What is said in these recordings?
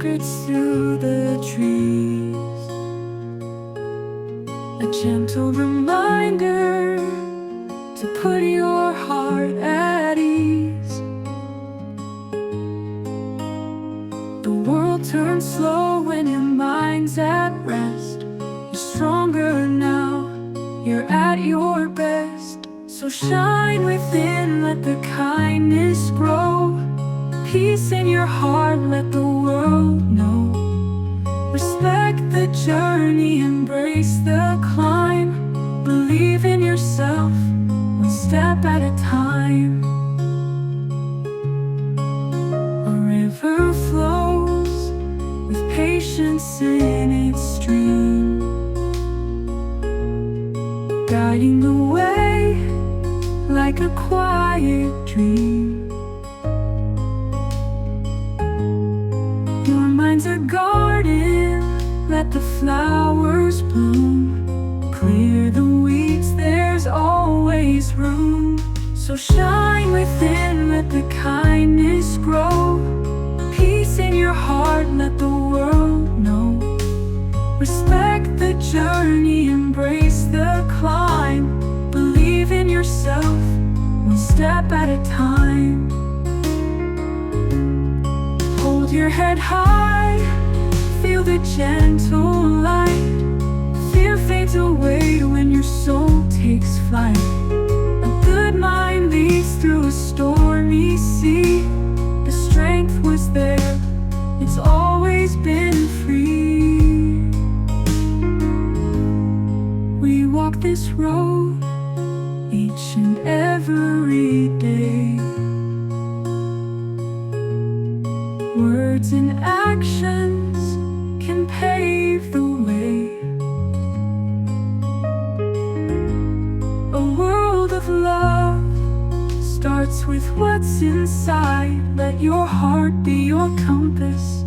secrets through the trees, a gentle reminder to put your heart at ease. The world turns slow when your mind's at rest. You're stronger now, you're at your best. So shine within, let the kindness grow. Peace in your heart, let the world know. Respect the journey, embrace the climb. Believe in yourself, one step at a time. A river flows with patience in its stream, guiding the way like a quiet dream. Your mind's a garden, let the flowers bloom. Clear the weeds, there's always room. So shine within, let the kindness grow. Peace in your heart, let the world know. Respect the journey, embrace the climb. Believe in yourself, one step at a time. Hold your head high, feel the gentle light. Fear fades away when your soul takes flight. A good mind leads through a stormy sea. The strength was there, it's always been free. We walk this road each and every day. Words and actions can pave the way. A world of love starts with what's inside. Let your heart be your compass,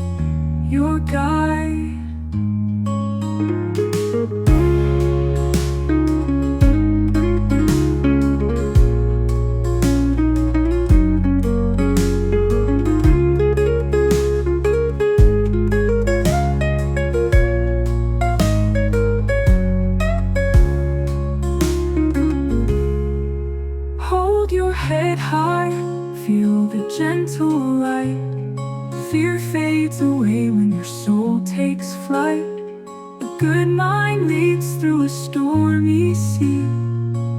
your guide. Hold your head high, feel the gentle light. Fear fades away when your soul takes flight. A good mind leads through a stormy sea.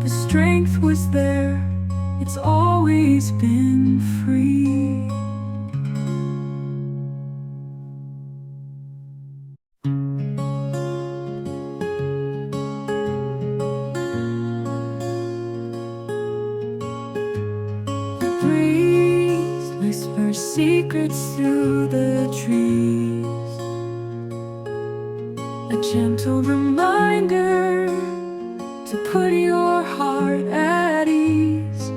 The strength was there, it's always been free. Breeze whispers secrets through the trees, a gentle reminder to put your heart at ease.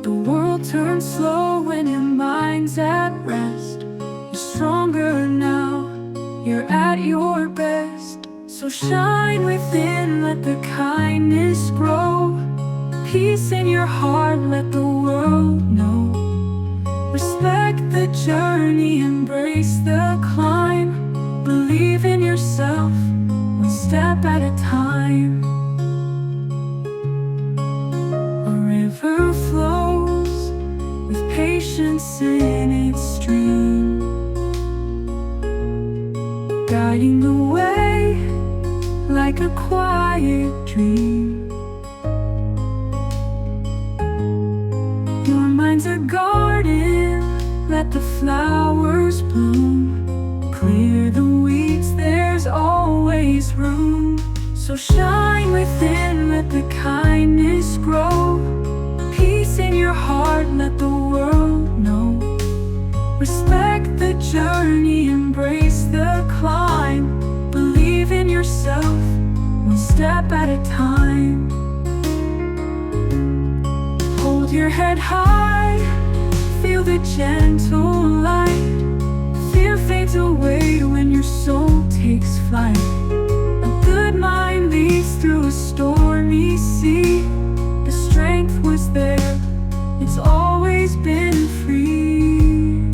The world turns slow when your mind's at rest. You're stronger now, you're at your best. So shine within, let the kindness grow. Peace in your heart, let the world know. Respect the journey, embrace the climb. Believe in yourself, one step at a time. A river flows with patience in its stream, guiding the way like a quiet dream. Your mind's a garden, let the flowers bloom. Clear the weeds, there's always room. So shine within, let the kindness grow. Peace in your heart, let the world know. Respect the journey, embrace the climb. Believe in yourself, one step at a time. Hold your head high, feel the gentle light. Fear fades away when your soul takes flight. A good mind leads through a stormy sea. The strength was there, it's always been free.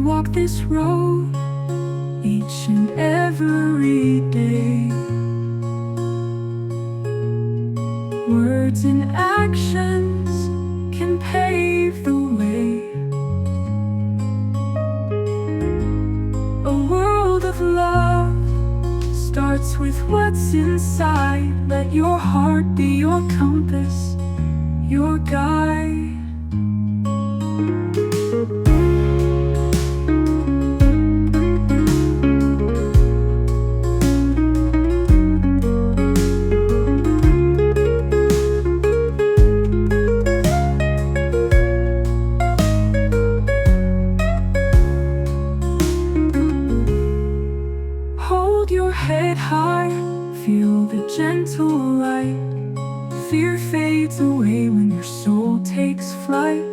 walk this road each and every day. Words and actions can pave the way. A world of love starts with what's inside. Let your heart be your compass, your guide. Hold your head high, feel the gentle light. Fear fades away when your soul takes flight.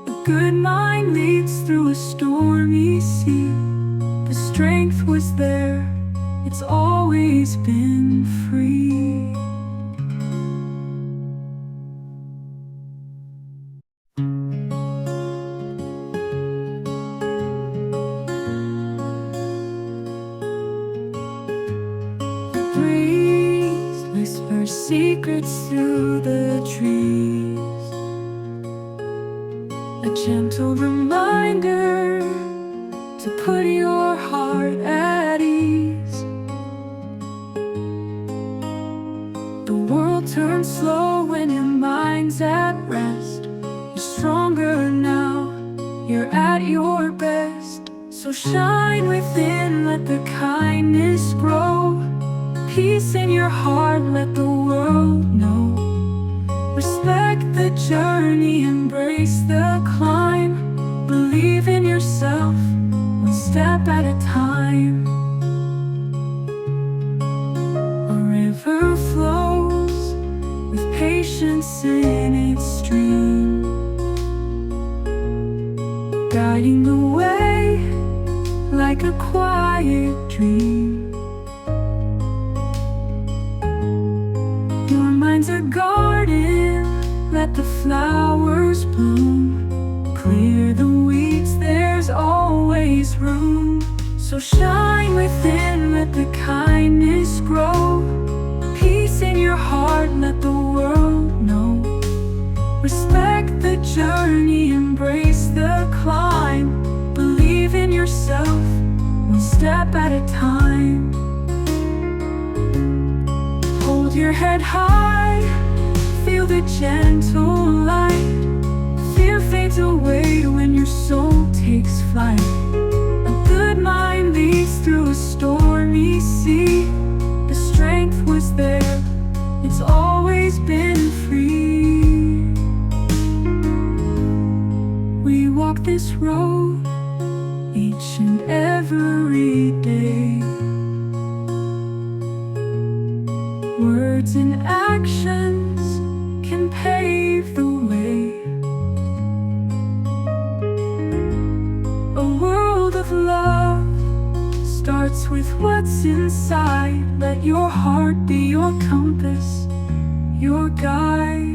A good mind leads through a stormy sea. The strength was there, it's always been free. Breeze whispers secrets through the trees, a gentle reminder to put your heart at ease. The world turns slow when your mind's at rest. You're stronger now, you're at your best. So shine within, let the kindness grow. Peace in your heart, let the world know. Respect the journey, embrace the climb. Believe in yourself, one step at a time. A river flows with patience in its stream, guiding the way like a quiet dream. Your mind's a garden, let the flowers bloom. Clear the weeds, there's always room. So shine within, let the kindness grow. Peace in your heart, let the world know. Respect the journey, embrace the climb. Believe in yourself, one step at a time. Hold your head high, feel the gentle light. Fear fades away when your soul takes flight. A good mind leads through a stormy sea. The strength was there, it's always been free. We walk this road each and every day. Words and actions can pave the way. A world of love starts with what's inside. Let your heart be your compass, your guide.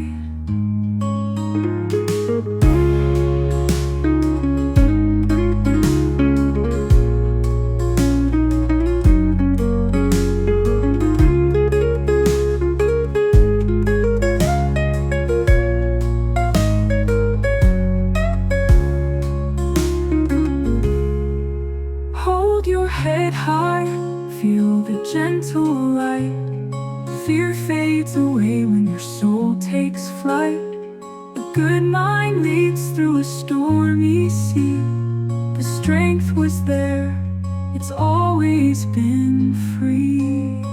Hold your head high, feel the gentle light. Fear fades away when your soul takes flight. A good mind leads through a stormy sea. The strength was there, it's always been free.